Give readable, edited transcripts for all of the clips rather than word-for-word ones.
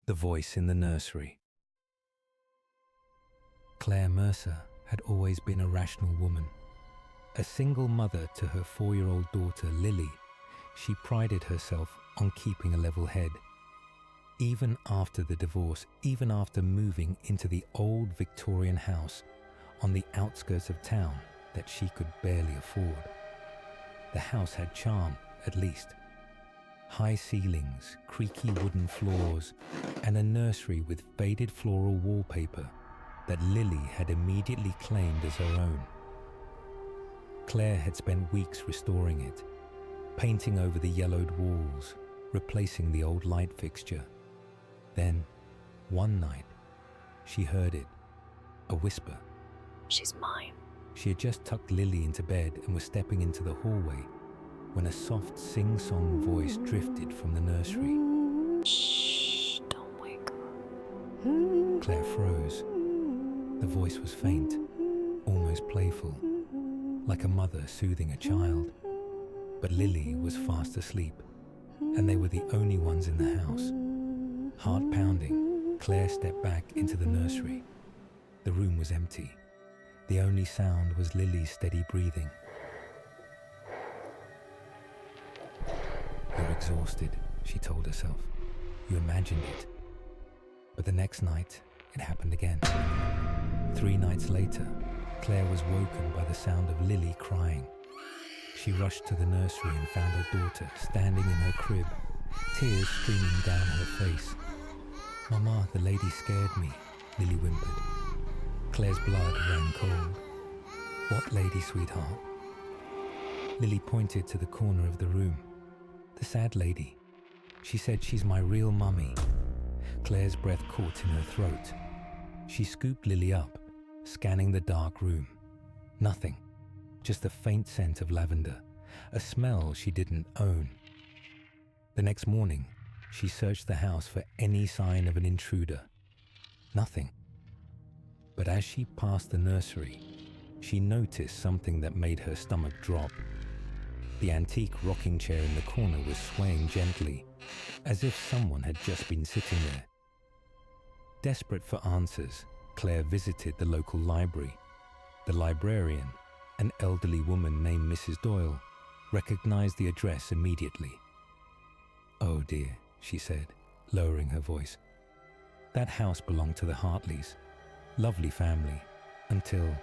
The voice in the nursery. Claire Mercer had always been a rational woman. A single mother to her 4-year-old daughter, Lily, she prided herself on keeping a level head. Even after the divorce, even after moving into the old Victorian house on the outskirts of town that she could barely afford. The house had charm, at least. High ceilings, creaky wooden floors, and a nursery with faded floral wallpaper that Lily had immediately claimed as her own. Claire had spent weeks restoring it, painting over the yellowed walls, replacing the old light fixture. Then, one night, she heard it, a whisper. "She's mine." She had just tucked Lily into bed and was stepping into the hallway when a soft sing-song voice drifted from the nursery. "Shh, don't wake her." Claire froze. The voice was faint, almost playful, like a mother soothing a child. But Lily was fast asleep, and they were the only ones in the house. Heart pounding, Claire stepped back into the nursery. The room was empty. The only sound was Lily's steady breathing. "You're exhausted," she told herself. "You imagined it." But the next night, it happened again. 3 nights later, Claire was woken by the sound of Lily crying. She rushed to the nursery and found her daughter standing in her crib, tears streaming down her face. "Mama, the lady scared me," Lily whimpered. Claire's blood ran cold. "What lady, sweetheart?" Lily pointed to the corner of the room. "The sad lady. She said she's my real mummy." Claire's breath caught in her throat. She scooped Lily up, scanning the dark room. Nothing, just a faint scent of lavender, a smell she didn't own. The next morning, she searched the house for any sign of an intruder. Nothing. But as she passed the nursery, she noticed something that made her stomach drop. The antique rocking chair in the corner was swaying gently, as if someone had just been sitting there. Desperate for answers, Claire visited the local library. The librarian, an elderly woman named Mrs. Doyle, recognized the address immediately. "Oh dear," she said, lowering her voice. "That house belonged to the Hartleys. Lovely family. Until,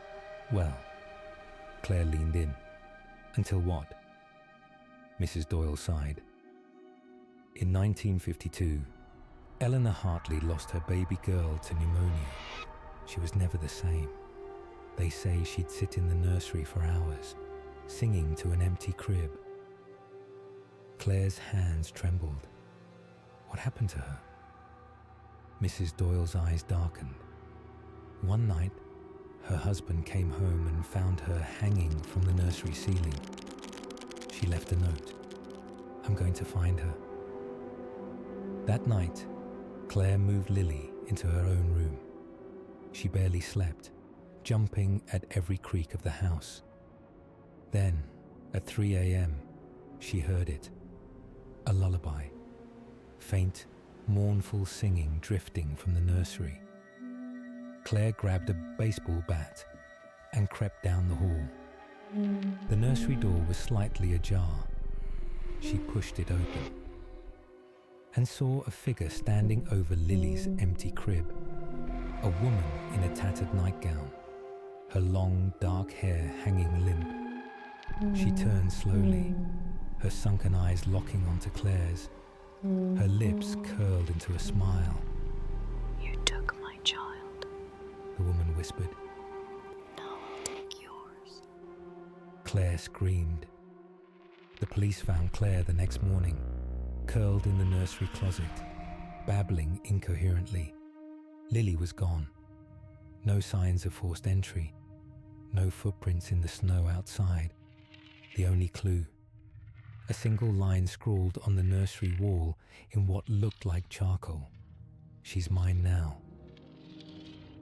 well..." Claire leaned in. "Until what?" Mrs. Doyle sighed. "In 1952, Eleanor Hartley lost her baby girl to pneumonia. She was never the same. They say she'd sit in the nursery for hours, singing to an empty crib." Claire's hands trembled. What happened to her? Mrs. Doyle's eyes darkened. One night, her husband came home and found her hanging from the nursery ceiling. She left a note. "I'm going to find her." That night, Claire moved Lily into her own room. She barely slept, jumping at every creak of the house. Then, at 3 a.m., she heard it. A lullaby. Faint, mournful singing drifting from the nursery. Claire grabbed a baseball bat and crept down the hall. The nursery door was slightly ajar. She pushed it open and saw a figure standing over Lily's empty crib. A woman in a tattered nightgown, her long, dark hair hanging limp. She turned slowly, her sunken eyes locking onto Claire's. Her lips curled into a smile. "You took my child," the woman whispered. "Now I'll take yours." Claire screamed. The police found Claire the next morning, curled in the nursery closet, babbling incoherently. Lily was gone. No signs of forced entry. No footprints in the snow outside. The only clue, a single line scrawled on the nursery wall in what looked like charcoal. "She's mine now."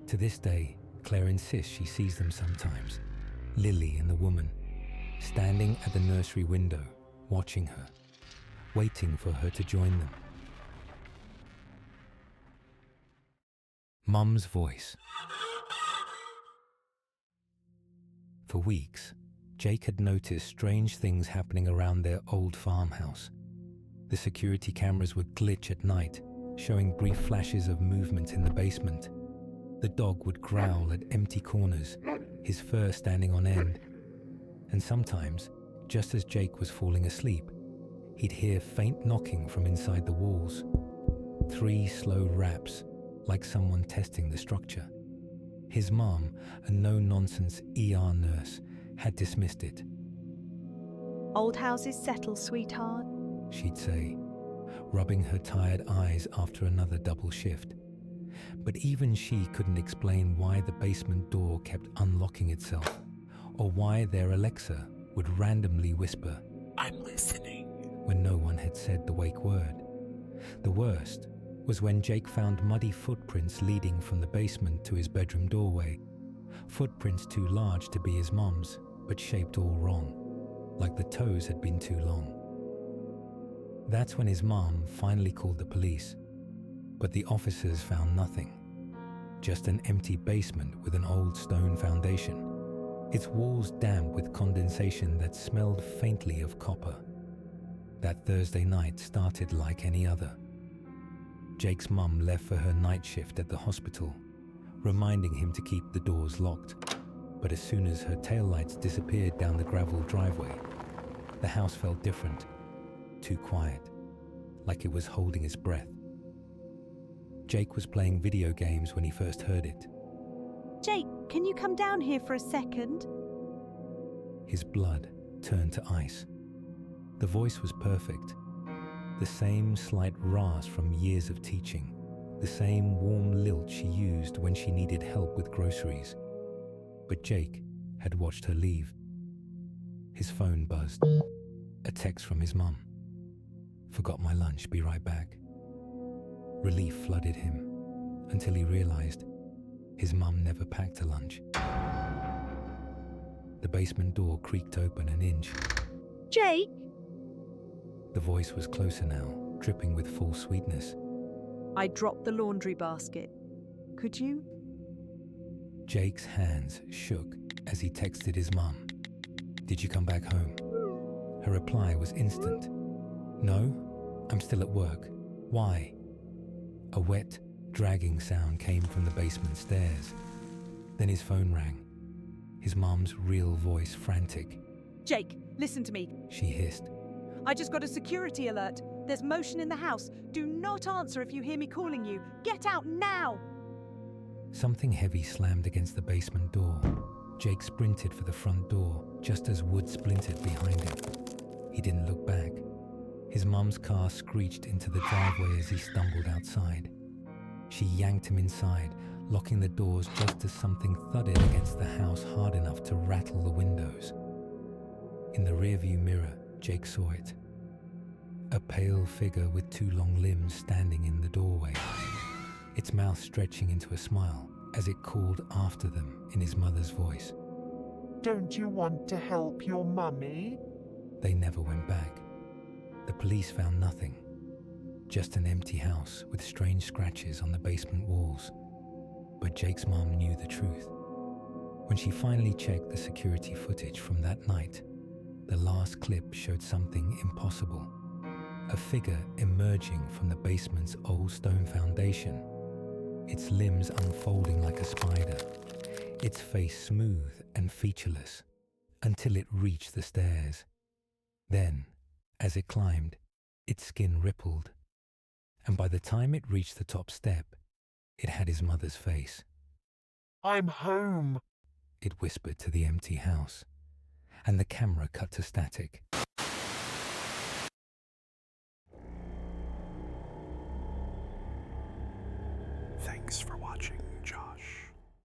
To this day, Claire insists she sees them sometimes. Lily and the woman, standing at the nursery window, watching her, waiting for her to join them. Mum's voice. For weeks, Jake had noticed strange things happening around their old farmhouse. The security cameras would glitch at night, showing brief flashes of movement in the basement. The dog would growl at empty corners, his fur standing on end. And sometimes, just as Jake was falling asleep, he'd hear faint knocking from inside the walls. 3 slow raps, like someone testing the structure. His mom, a no-nonsense ER nurse, had dismissed it. Old houses settle, sweetheart. She'd say, rubbing her tired eyes after another double shift. But even she couldn't explain why the basement door kept unlocking itself, or why their Alexa would randomly whisper, "I'm listening," when no one had said the wake word. The worst was when Jake found muddy footprints leading from the basement to his bedroom doorway. Footprints too large to be his mom's, but shaped all wrong, like the toes had been too long. That's when his mom finally called the police, but the officers found nothing. Just an empty basement with an old stone foundation, its walls damp with condensation that smelled faintly of copper. That Thursday night started like any other. Jake's mum left for her night shift at the hospital, reminding him to keep the doors locked. But as soon as her taillights disappeared down the gravel driveway, the house felt different, too quiet, like it was holding its breath. Jake was playing video games when he first heard it. Jake, can you come down here for a second? His blood turned to ice. The voice was perfect. The same slight rasp from years of teaching. The same warm lilt she used when she needed help with groceries. But Jake had watched her leave. His phone buzzed. A text from his mum. "Forgot my lunch, be right back." Relief flooded him until he realized his mum never packed a lunch. The basement door creaked open an inch. Jake? The voice was closer now, dripping with full sweetness. I dropped the laundry basket. Could you? Jake's hands shook as he texted his mum. "Did you come back home?" Her reply was instant. "No, I'm still at work. Why?" A wet, dragging sound came from the basement stairs. Then his phone rang. His mom's real voice frantic. Jake, listen to me. She hissed. I just got a security alert. There's motion in the house. Do not answer if you hear me calling you. Get out now! Something heavy slammed against the basement door. Jake sprinted for the front door just as wood splintered behind him. He didn't look back. His mum's car screeched into the driveway as he stumbled outside. She yanked him inside, locking the doors just as something thudded against the house hard enough to rattle the windows. In the rearview mirror, Jake saw it. A pale figure with 2 long limbs standing in the doorway, its mouth stretching into a smile as it called after them in his mother's voice. "Don't you want to help your mummy?" They never went back. The police found nothing, just an empty house with strange scratches on the basement walls. But Jake's mom knew the truth. When she finally checked the security footage from that night, the last clip showed something impossible. A figure emerging from the basement's old stone foundation, its limbs unfolding like a spider, its face smooth and featureless, until it reached the stairs. Then, as it climbed, its skin rippled, and by the time it reached the top step, it had his mother's face. "I'm home," It whispered to the empty house, and the camera cut to static.